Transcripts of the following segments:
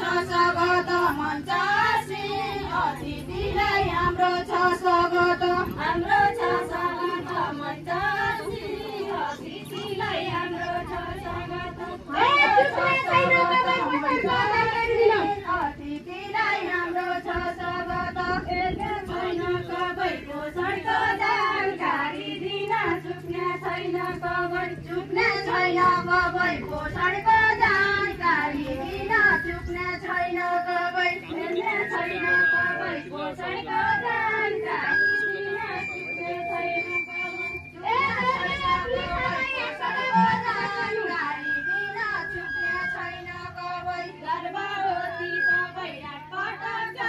स्वागत मञ्च श्री अतिथिलाई हाम्रो छ स्वागत हाम्रो छ स्वागत मञ्च श्री अतिथिलाई हाम्रो छ स्वागत अतिथिलाई हाम्रो छ स्वागत छैन सबैको सडको जानकारी दिन चुक्ने छैन कबै चुक्ने छैन कबैको सडको जानकारी दिन चुक्ने छैन कबै हेर्ने छैन कबैको सडको जानकारी दिन चुक्ने छैन गर्भवती सबै पटक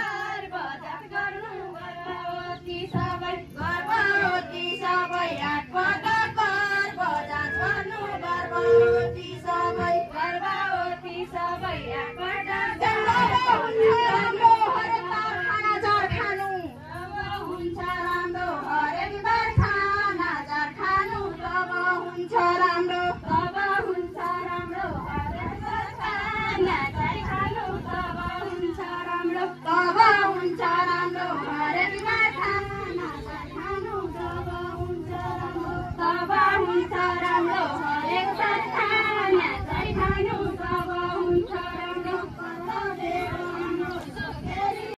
बजात गर्नु गर्भवती सबै गर्भवती सबै पटक बजात गर्नु गर्भवती सबै गर्भवती सबै पटक राम्रो हरेक बार खाना जर खानु अब हुन्छ राम्रो हरेक बार खाना जर खानु तब हुन्छ राम्रो तब हुन्छ राम्रो हरेक बार खाना जर खानु तब हुन्छ राम्रो तब हुन्छ राम्रो हरेक बार खाना जर खानु तब हुन्छ राम्रो तब हुन्छ राम्रो हरेक बार खाना जर खानु तब